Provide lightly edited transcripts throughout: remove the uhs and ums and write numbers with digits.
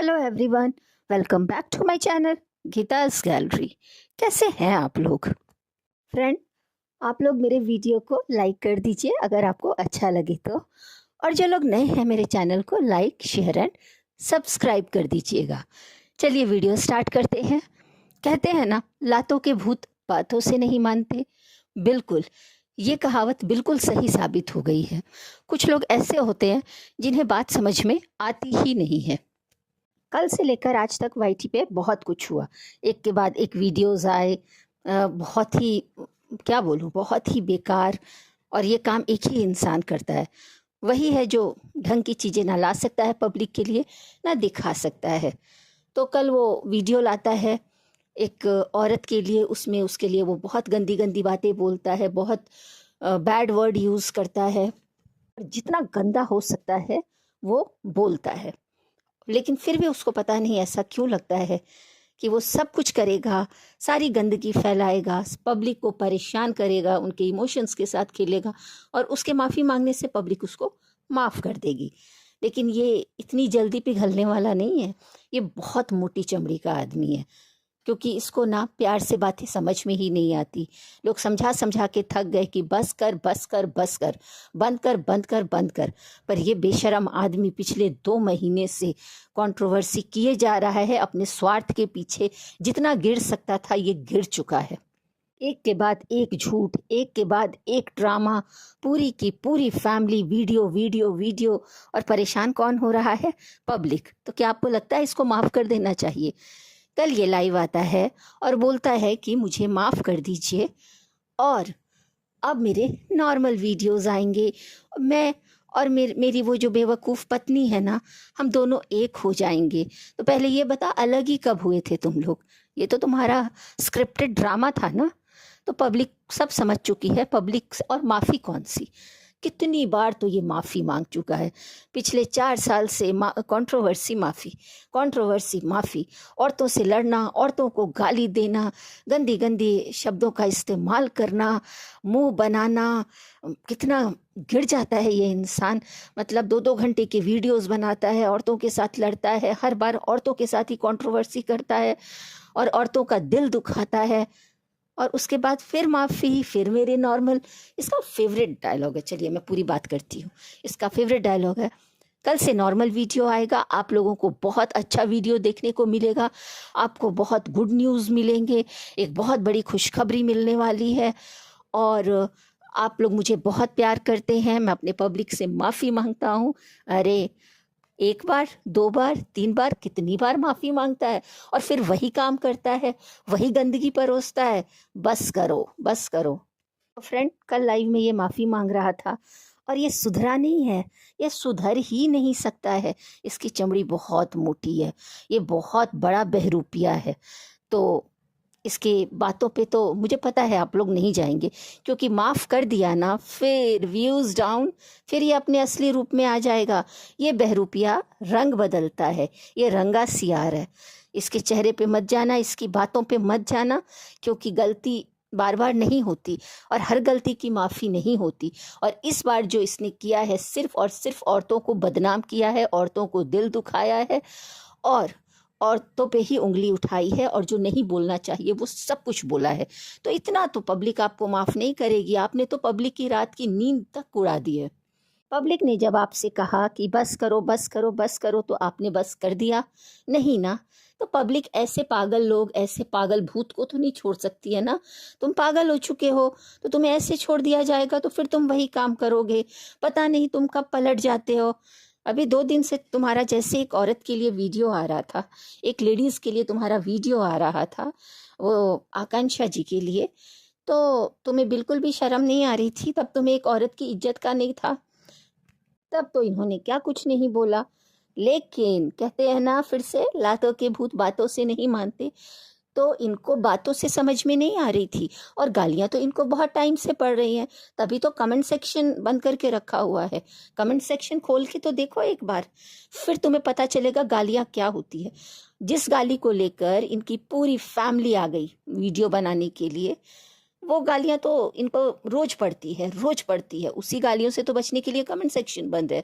Hello everyone, welcome back to my channel Geeta's gallery. कैसे हैं आप लोग? फ्रेंड, आप लोग मेरे वीडियो को लाइक कर दीजिए अगर आपको अच्छा लगे तो, और जो लोग नए हैं मेरे चैनल को लाइक शेयर एंड सब्सक्राइब कर दीजिएगा। चलिए वीडियो स्टार्ट करते हैं। कहते हैं ना, लातों के भूत बातों से नहीं मानते। बिल्कुल, ये कहावत बिल्कुल सही साबित हो गई है। कुछ लोग ऐसे होते हैं जिन्हें बात समझ में आती ही नहीं है। कल से लेकर आज तक वाईटी पे बहुत कुछ हुआ, एक के बाद एक वीडियोस आए। बहुत ही, क्या बोलूँ, बहुत ही बेकार। और ये काम एक ही इंसान करता है, वही है जो ढंग की चीज़ें ना ला सकता है पब्लिक के लिए, ना दिखा सकता है। तो कल वो वीडियो लाता है एक औरत के लिए, उसमें उसके लिए वो बहुत गंदी गंदी बातें बोलता है, बहुत बैड वर्ड यूज़ करता है। जितना गंदा हो सकता है वो बोलता है, लेकिन फिर भी उसको पता नहीं ऐसा क्यों लगता है कि वो सब कुछ करेगा, सारी गंदगी फैलाएगा, पब्लिक को परेशान करेगा, उनके इमोशंस के साथ खेलेगा, और उसके माफ़ी मांगने से पब्लिक उसको माफ़ कर देगी। लेकिन ये इतनी जल्दी पिघलने वाला नहीं है। ये बहुत मोटी चमड़ी का आदमी है, क्योंकि इसको ना प्यार से बातें समझ में ही नहीं आती। लोग समझा समझा के थक गए कि बस कर बस कर बस कर, बंद कर बंद कर बंद कर। पर ये बेशरम आदमी पिछले 2 महीने से कंट्रोवर्सी किए जा रहा है अपने स्वार्थ के पीछे। जितना गिर सकता था ये गिर चुका है। एक के बाद एक झूठ, एक के बाद एक ड्रामा, पूरी की पूरी फैमिली वीडियो वीडियो वीडियो। और परेशान कौन हो रहा है? पब्लिक। तो क्या आपको लगता है इसको माफ़ कर देना चाहिए? कल ये लाइव आता है और बोलता है कि मुझे माफ़ कर दीजिए, और अब मेरे नॉर्मल वीडियोस आएंगे। मैं और मेरी वो जो बेवकूफ़ पत्नी है ना, हम दोनों एक हो जाएंगे। तो पहले ये बता, अलग ही कब हुए थे तुम लोग? ये तो तुम्हारा स्क्रिप्टेड ड्रामा था ना। तो पब्लिक सब समझ चुकी है। पब्लिक और माफ़ी कौन सी? कितनी बार तो ये माफ़ी मांग चुका है। पिछले 4 साल से कंट्रोवर्सी माफ़ी, कंट्रोवर्सी माफ़ी। औरतों से लड़ना, औरतों को गाली देना, गंदी गंदी शब्दों का इस्तेमाल करना, मुंह बनाना। कितना गिर जाता है ये इंसान। मतलब 2-2 घंटे के वीडियोस बनाता है, औरतों के साथ लड़ता है, हर बार औरतों के साथ ही कंट्रोवर्सी करता है और औरतों का दिल दुखाता है। और उसके बाद फिर माफ़ी, फिर मेरे नॉर्मल। इसका फेवरेट डायलॉग है, चलिए मैं पूरी बात करती हूँ। इसका फेवरेट डायलॉग है, कल से नॉर्मल वीडियो आएगा, आप लोगों को बहुत अच्छा वीडियो देखने को मिलेगा, आपको बहुत गुड न्यूज़ मिलेंगे, एक बहुत बड़ी खुशखबरी मिलने वाली है। और आप लोग मुझे बहुत प्यार करते हैं, मैं अपने पब्लिक से माफ़ी मांगता हूँ। अरे, 1 बार 2 बार 3 बार, कितनी बार माफ़ी मांगता है और फिर वही काम करता है, वही गंदगी परोसता है। बस करो बस करो। तो फ्रेंड, कल लाइव में ये माफ़ी मांग रहा था और ये सुधरा नहीं है। ये सुधर ही नहीं सकता है। इसकी चमड़ी बहुत मोटी है, ये बहुत बड़ा बहरूपिया है। तो इसके बातों पे तो मुझे पता है आप लोग नहीं जाएंगे, क्योंकि माफ़ कर दिया ना, फिर व्यूज़ डाउन, फिर ये अपने असली रूप में आ जाएगा। ये बहरूपिया रंग बदलता है, ये रंगा सियार है। इसके चेहरे पे मत जाना, इसकी बातों पे मत जाना, क्योंकि गलती बार बार नहीं होती और हर गलती की माफ़ी नहीं होती। और इस बार जो इसने किया है, सिर्फ और सिर्फ औरतों को बदनाम किया है, औरतों को दिल दुखाया है, और औरतों पे ही उंगली उठाई है, और जो नहीं बोलना चाहिए वो सब कुछ बोला है। तो इतना तो पब्लिक आपको माफ़ नहीं करेगी। आपने तो पब्लिक की रात की नींद तक उड़ा दी है। पब्लिक ने जब आपसे कहा कि बस करो बस करो बस करो, तो आपने बस कर दिया? नहीं ना। तो पब्लिक ऐसे पागल लोग, ऐसे पागल भूत को तो नहीं छोड़ सकती है ना। तुम पागल हो चुके हो, तो तुम्हें ऐसे छोड़ दिया जाएगा तो फिर तुम वही काम करोगे। पता नहीं तुम कब पलट जाते हो। अभी 2 दिन से तुम्हारा जैसे एक औरत के लिए वीडियो आ रहा था, एक लेडीज़ के लिए तुम्हारा वीडियो आ रहा था, वो आकांक्षा जी के लिए, तो तुम्हें बिल्कुल भी शर्म नहीं आ रही थी? तब तुम्हें एक औरत की इज्जत का नहीं था? तब तो इन्होंने क्या कुछ नहीं बोला। लेकिन कहते हैं ना, फिर से लातों के भूत बातों से नहीं मानते। तो इनको बातों से समझ में नहीं आ रही थी, और गालियां तो इनको बहुत टाइम से पड़ रही हैं। तभी तो कमेंट सेक्शन बंद करके रखा हुआ है। कमेंट सेक्शन खोल के तो देखो एक बार, फिर तुम्हें पता चलेगा गालियां क्या होती है। जिस गाली को लेकर इनकी पूरी फैमिली आ गई वीडियो बनाने के लिए, वो गालियां तो इनको रोज पड़ती है, रोज पड़ती है। उसी गालियों से तो बचने के लिए कमेंट सेक्शन बंद है।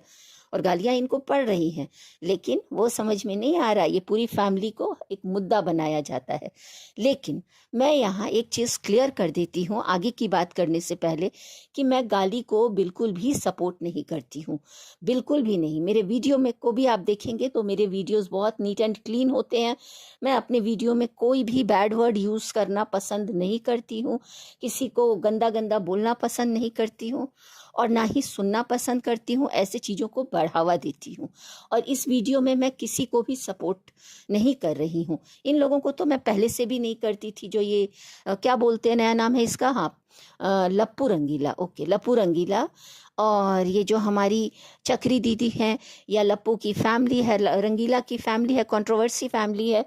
और गालियां इनको पड़ रही हैं, लेकिन वो समझ में नहीं आ रहा, ये पूरी फैमिली को एक मुद्दा बनाया जाता है। लेकिन मैं यहाँ एक चीज़ क्लियर कर देती हूँ आगे की बात करने से पहले, कि मैं गाली को बिल्कुल भी सपोर्ट नहीं करती हूँ, बिल्कुल भी नहीं। मेरे वीडियो में को भी आप देखेंगे तो मेरे वीडियोस बहुत नीट एंड क्लीन होते हैं। मैं अपने वीडियो में कोई भी बैड वर्ड यूज़ करना पसंद नहीं करती हूँ, किसी को गंदा गंदा बोलना पसंद नहीं करती हूँ, और ना ही सुनना पसंद करती हूँ, ऐसे चीज़ों को बढ़ावा देती हूँ। और इस वीडियो में मैं किसी को भी सपोर्ट नहीं कर रही हूँ। इन लोगों को तो मैं पहले से भी नहीं करती थी, जो ये क्या बोलते हैं, नया नाम है इसका, हाँ, लप्पू रंगीला। ओके, लप्पू रंगीला। और ये जो हमारी चक्री दीदी हैं, या लप्पू की फैमिली है, रंगीला की फैमिली है, कंट्रोवर्सी फैमिली है,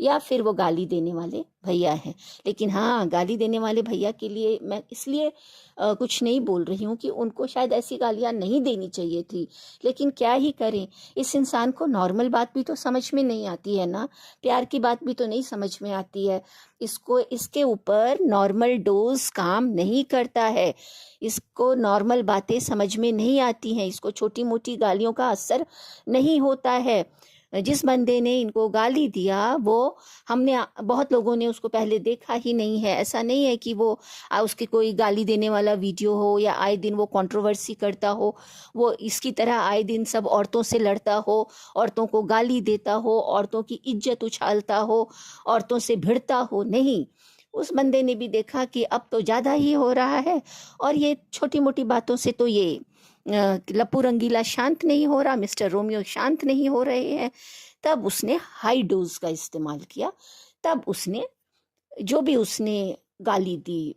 या फिर वो गाली देने वाले भैया हैं। लेकिन हाँ, गाली देने वाले भैया के लिए मैं इसलिए कुछ नहीं बोल रही हूँ कि उनको शायद ऐसी गालियाँ नहीं देनी चाहिए थी, लेकिन क्या ही करें, इस इंसान को नॉर्मल बात भी तो समझ में नहीं आती है ना, प्यार की बात भी तो नहीं समझ में आती है इसको। इसके ऊपर नॉर्मल डोज काम नहीं करता है, इसको नॉर्मल बातें समझ में नहीं आती हैं, इसको छोटी मोटी गालियों का असर नहीं होता है। जिस बंदे ने इनको गाली दिया, वो हमने बहुत लोगों ने उसको पहले देखा ही नहीं है। ऐसा नहीं है कि वो उसके कोई गाली देने वाला वीडियो हो, या आए दिन वो कंट्रोवर्सी करता हो, वो इसकी तरह आए दिन सब औरतों से लड़ता हो, औरतों को गाली देता हो, औरतों की इज्जत उछालता हो, औरतों से भिड़ता हो। नहीं, उस बंदे ने भी देखा कि अब तो ज़्यादा ही हो रहा है, और ये छोटी मोटी बातों से तो ये लप्पू रंगीला शांत नहीं हो रहा, मिस्टर रोमियो शांत नहीं हो रहे हैं। तब उसने हाई डोज का इस्तेमाल किया। तब उसने जो भी उसने गाली दी,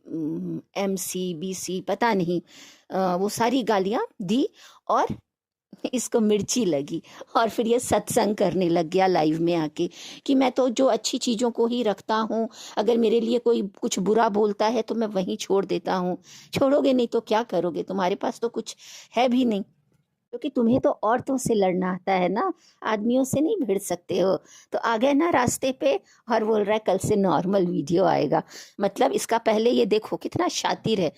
MC BC पता नहीं, वो सारी गालियां दी, और इसको मिर्ची लगी, और फिर ये सत्संग करने लग गया लाइव में आके कि मैं तो जो अच्छी चीज़ों को ही रखता हूँ, अगर मेरे लिए कोई कुछ बुरा बोलता है तो मैं वहीं छोड़ देता हूँ। छोड़ोगे नहीं तो क्या करोगे, तुम्हारे पास तो कुछ है भी नहीं, क्योंकि तुम्हें तो औरतों से लड़ना आता है ना, आदमियों से नहीं भिड़ सकते हो। तो आ गए ना रास्ते पे, और बोल रहा है कल से नॉर्मल वीडियो आएगा। मतलब इसका पहले ये देखो कितना शातिर है,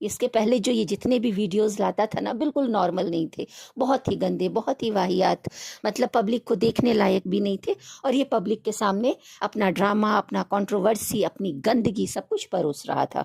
इसके पहले जो ये जितने भी वीडियोस लाता था ना, बिल्कुल नॉर्मल नहीं थे, बहुत ही गंदे, बहुत ही वाहियात, मतलब पब्लिक को देखने लायक भी नहीं थे। और ये पब्लिक के सामने अपना ड्रामा, अपना कंट्रोवर्सी, अपनी गंदगी सब कुछ परोस रहा था।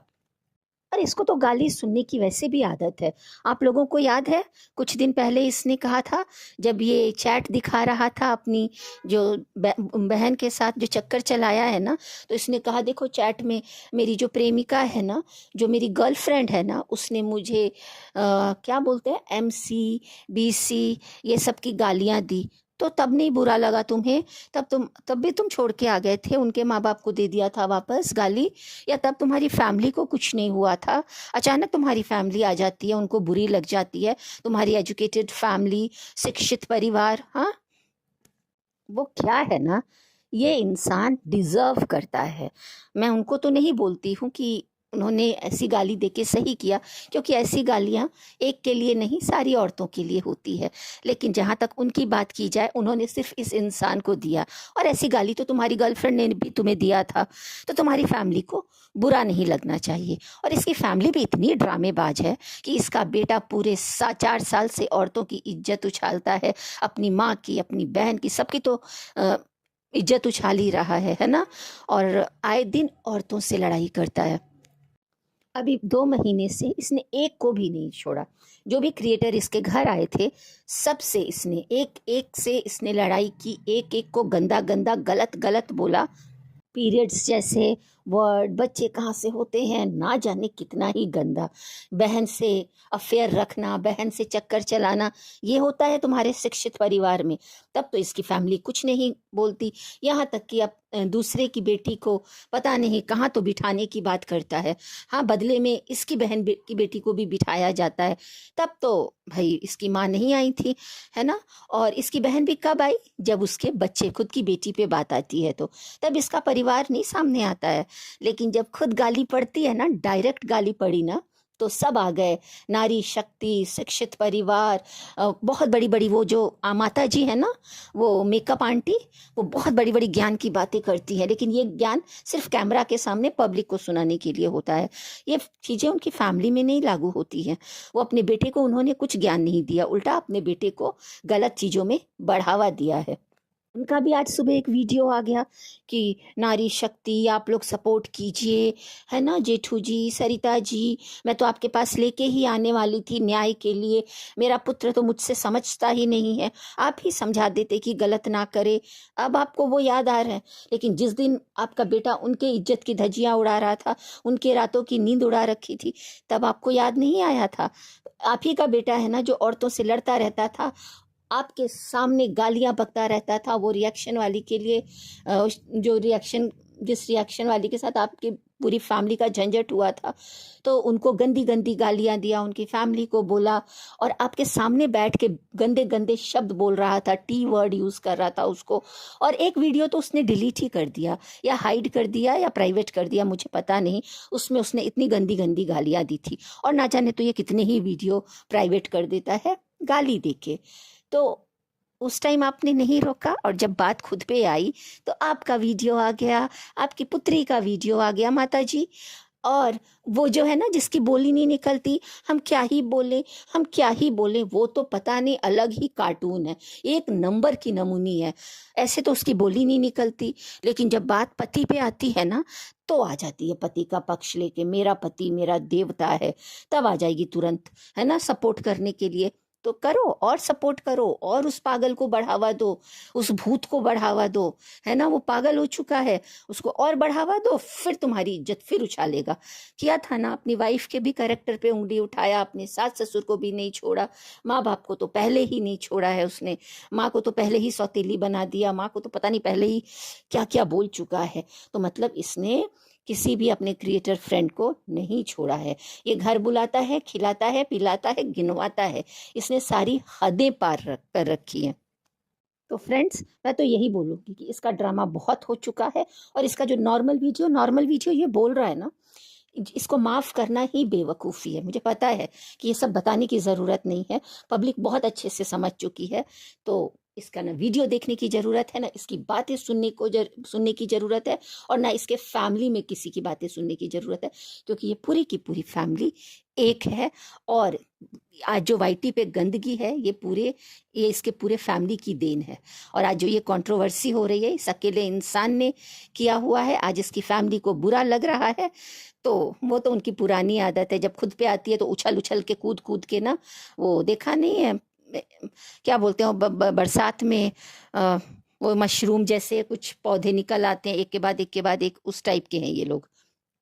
और इसको तो गाली सुनने की वैसे भी आदत है। आप लोगों को याद है, कुछ दिन पहले इसने कहा था, जब ये चैट दिखा रहा था अपनी जो बहन के साथ जो चक्कर चलाया है ना, तो इसने कहा देखो चैट में मेरी जो प्रेमिका है ना, जो मेरी गर्लफ्रेंड है ना, उसने मुझे क्या बोलते हैं, MC BC ये सब की गालियाँ दी। तो तब नहीं बुरा लगा तुम्हें? तब भी तुम छोड़ के आ गए थे, उनके माँ बाप को दे दिया था वापस गाली? या तब तुम्हारी फैमिली को कुछ नहीं हुआ था? अचानक तुम्हारी फैमिली आ जाती है, उनको बुरी लग जाती है, तुम्हारी एजुकेटेड फैमिली, शिक्षित परिवार। हाँ, वो क्या है ना, ये इंसान डिजर्व करता है। मैं उनको तो नहीं बोलती हूँ कि उन्होंने ऐसी गाली देके सही किया, क्योंकि ऐसी गालियाँ एक के लिए नहीं, सारी औरतों के लिए होती है। लेकिन जहाँ तक उनकी बात की जाए, उन्होंने सिर्फ इस इंसान को दिया, और ऐसी गाली तो तुम्हारी गर्लफ्रेंड ने भी तुम्हें दिया था, तो तुम्हारी फैमिली को बुरा नहीं लगना चाहिए। और इसकी फैमिली भी इतनी ड्रामेबाज है कि इसका बेटा पूरे 4 साल से औरतों की इज्जत उछालता है, अपनी माँ की, अपनी बहन की, सबकी तो इज्जत उछाल ही रहा है ना, और आए दिन औरतों से लड़ाई करता है। अभी 2 महीने से इसने एक को भी नहीं छोड़ा। जो भी क्रिएटर इसके घर आए थे, सबसे इसने एक एक से इसने लड़ाई की, एक एक को गंदा गंदा गलत गलत बोला। पीरियड्स जैसे वर्ड, बच्चे कहाँ से होते हैं, ना जाने कितना ही गंदा। बहन से अफेयर रखना, बहन से चक्कर चलाना, ये होता है तुम्हारे शिक्षित परिवार में। तब तो इसकी फैमिली कुछ नहीं बोलती, यहाँ तक कि अब दूसरे की बेटी को पता नहीं कहाँ तो बिठाने की बात करता है। हाँ, बदले में इसकी बहन की बेटी को भी बिठाया जाता है। तब तो भाई इसकी माँ नहीं आई थी, है ना। और इसकी बहन भी कब आई? जब उसके बच्चे, खुद की बेटी पे बात आती है, तो तब इसका परिवार नहीं सामने आता है। लेकिन जब खुद गाली पड़ती है ना, डायरेक्ट गाली पड़ी ना, तो सब आ गए, नारी शक्ति, शिक्षित परिवार, बहुत बड़ी बड़ी वो जो माता जी है ना, वो मेकअप आंटी, वो बहुत बड़ी बड़ी ज्ञान की बातें करती है, लेकिन ये ज्ञान सिर्फ कैमरा के सामने पब्लिक को सुनाने के लिए होता है। ये चीज़ें उनकी फैमिली में नहीं लागू होती हैं। वो अपने बेटे को उन्होंने कुछ ज्ञान नहीं दिया, उल्टा अपने बेटे को गलत चीज़ों में बढ़ावा दिया है। उनका भी आज सुबह एक वीडियो आ गया कि नारी शक्ति, आप लोग सपोर्ट कीजिए, है ना जेठू जी, सरिता जी, मैं तो आपके पास लेके ही आने वाली थी न्याय के लिए, मेरा पुत्र तो मुझसे समझता ही नहीं है, आप ही समझा देते कि गलत ना करे। अब आपको वो याद आ रहा है, लेकिन जिस दिन आपका बेटा उनके इज्जत की धज्जियां उड़ा रहा था, उनके रातों की नींद उड़ा रखी थी, तब आपको याद नहीं आया था? आप ही का बेटा है ना जो औरतों से लड़ता रहता था, आपके सामने गालियां बकता रहता था, वो रिएक्शन वाली के लिए जिस रिएक्शन वाली के साथ आपकी पूरी फैमिली का झंझट हुआ था, तो उनको गंदी गंदी गालियां दिया, उनकी फैमिली को बोला, और आपके सामने बैठ के गंदे गंदे शब्द बोल रहा था, टी वर्ड यूज कर रहा था उसको। और एक वीडियो तो उसने डिलीट ही कर दिया, या हाइड कर दिया, या प्राइवेट कर दिया, मुझे पता नहीं। उसमें उसने इतनी गंदी गंदी गालियां दी थी, और ना जाने तो ये कितने ही वीडियो प्राइवेट कर देता है गाली देके। तो उस टाइम आपने नहीं रोका, और जब बात खुद पे आई तो आपका वीडियो आ गया, आपकी पुत्री का वीडियो आ गया माता जी। और वो जो है ना जिसकी बोली नहीं निकलती, हम क्या ही बोले, हम क्या ही बोले, वो तो पता नहीं अलग ही कार्टून है, एक नंबर की नमूनी है। ऐसे तो उसकी बोली नहीं निकलती, लेकिन जब बात पति पे आती है ना, तो आ जाती है पति का पक्ष लेके, मेरा पति मेरा देवता है, तब आ जाएगी तुरंत, है ना, सपोर्ट करने के लिए। तो करो और सपोर्ट करो, और उस पागल को बढ़ावा दो, उस भूत को बढ़ावा दो, है ना, वो पागल हो चुका है, उसको और बढ़ावा दो, फिर तुम्हारी इज्जत फिर उछालेगा। किया था ना, अपनी वाइफ के भी कैरेक्टर पे उंगली उठाया, अपने सास ससुर को भी नहीं छोड़ा, माँ बाप को तो पहले ही नहीं छोड़ा है उसने, माँ को तो पहले ही सौतेली बना दिया, माँ को तो पता नहीं पहले ही क्या क्या बोल चुका है। तो मतलब इसने किसी भी अपने क्रिएटर फ्रेंड को नहीं छोड़ा है। ये घर बुलाता है, खिलाता है, पिलाता है, गिनवाता है, इसने सारी हदें पार कर रखी हैं। तो फ्रेंड्स, मैं तो यही बोलूँगी कि इसका ड्रामा बहुत हो चुका है, और इसका जो नॉर्मल वीडियो ये बोल रहा है ना, इसको माफ़ करना ही बेवकूफ़ी है। मुझे पता है कि ये सब बताने की ज़रूरत नहीं है, पब्लिक बहुत अच्छे से समझ चुकी है। तो इसका ना वीडियो देखने की ज़रूरत है, ना इसकी बातें सुनने की ज़रूरत है, और ना इसके फैमिली में किसी की बातें सुनने की ज़रूरत है, क्योंकि ये पूरी की पूरी फैमिली एक है। और आज जो वाईटी पे गंदगी है, ये इसके पूरे फैमिली की देन है। और आज जो ये कंट्रोवर्सी हो रही है, इस अकेले इंसान ने किया हुआ है, आज इसकी फैमिली को बुरा लग रहा है। तो वो तो उनकी पुरानी आदत है, जब खुद पे आती है तो उछल उछल के कूद कूद के ना, वो देखा नहीं है क्या बोलते हैं, बरसात में वो मशरूम जैसे कुछ पौधे निकल आते हैं, एक के बाद एक के बाद एक, उस टाइप के हैं ये लोग।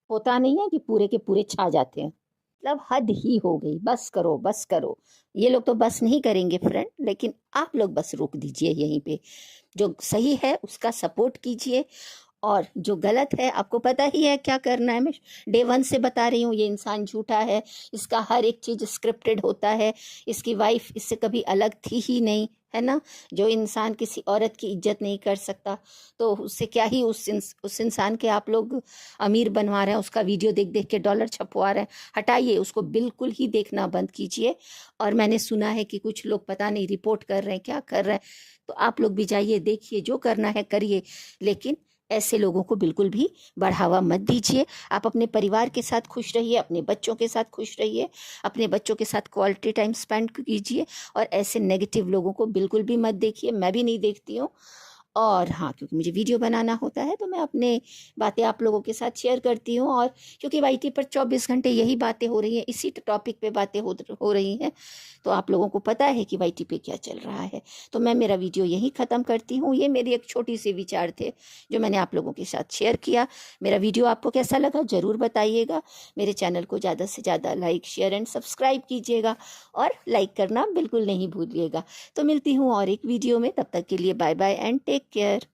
होता नहीं है कि पूरे के पूरे छा जाते हैं। मतलब हद ही हो गई, बस करो बस करो। ये लोग तो बस नहीं करेंगे फ्रेंड, लेकिन आप लोग बस रोक दीजिए यहीं पे। जो सही है उसका सपोर्ट कीजिए, और जो गलत है आपको पता ही है क्या करना है। मैं डे 1 से बता रही हूँ, ये इंसान झूठा है, इसका हर एक चीज़ स्क्रिप्टेड होता है, इसकी वाइफ इससे कभी अलग थी ही नहीं, है ना। जो इंसान किसी औरत की इज्जत नहीं कर सकता, तो उससे क्या ही उस इंसान के आप लोग अमीर बनवा रहे हैं, उसका वीडियो देख देख के डॉलर छपवा रहे हैं। हटाइए उसको, बिल्कुल ही देखना बंद कीजिए। और मैंने सुना है कि कुछ लोग पता नहीं रिपोर्ट कर रहे हैं, क्या कर रहे हैं, तो आप लोग भी जाइए, देखिए, जो करना है करिए, लेकिन ऐसे लोगों को बिल्कुल भी बढ़ावा मत दीजिए। आप अपने परिवार के साथ खुश रहिए, अपने बच्चों के साथ खुश रहिए, अपने बच्चों के साथ क्वालिटी टाइम स्पेंड कीजिए, और ऐसे नेगेटिव लोगों को बिल्कुल भी मत देखिए। मैं भी नहीं देखती हूँ। और हाँ, क्योंकि मुझे वीडियो बनाना होता है तो मैं अपने बातें आप लोगों के साथ शेयर करती हूँ, और क्योंकि वाईटी पर 24 घंटे यही बातें हो रही हैं, इसी टॉपिक पे बातें हो रही हैं, तो आप लोगों को पता है कि वाईटी पे क्या चल रहा है। तो मैं मेरा वीडियो यहीं ख़त्म करती हूँ। ये मेरी एक छोटी सी विचार थे जो मैंने आप लोगों के साथ शेयर किया। मेरा वीडियो आपको कैसा लगा ज़रूर बताइएगा। मेरे चैनल को ज़्यादा से ज़्यादा लाइक, शेयर एंड सब्सक्राइब कीजिएगा, और लाइक करना बिल्कुल नहीं भूलिएगा। तो मिलती हूँ और एक वीडियो में, तब तक के लिए bye bye and take care.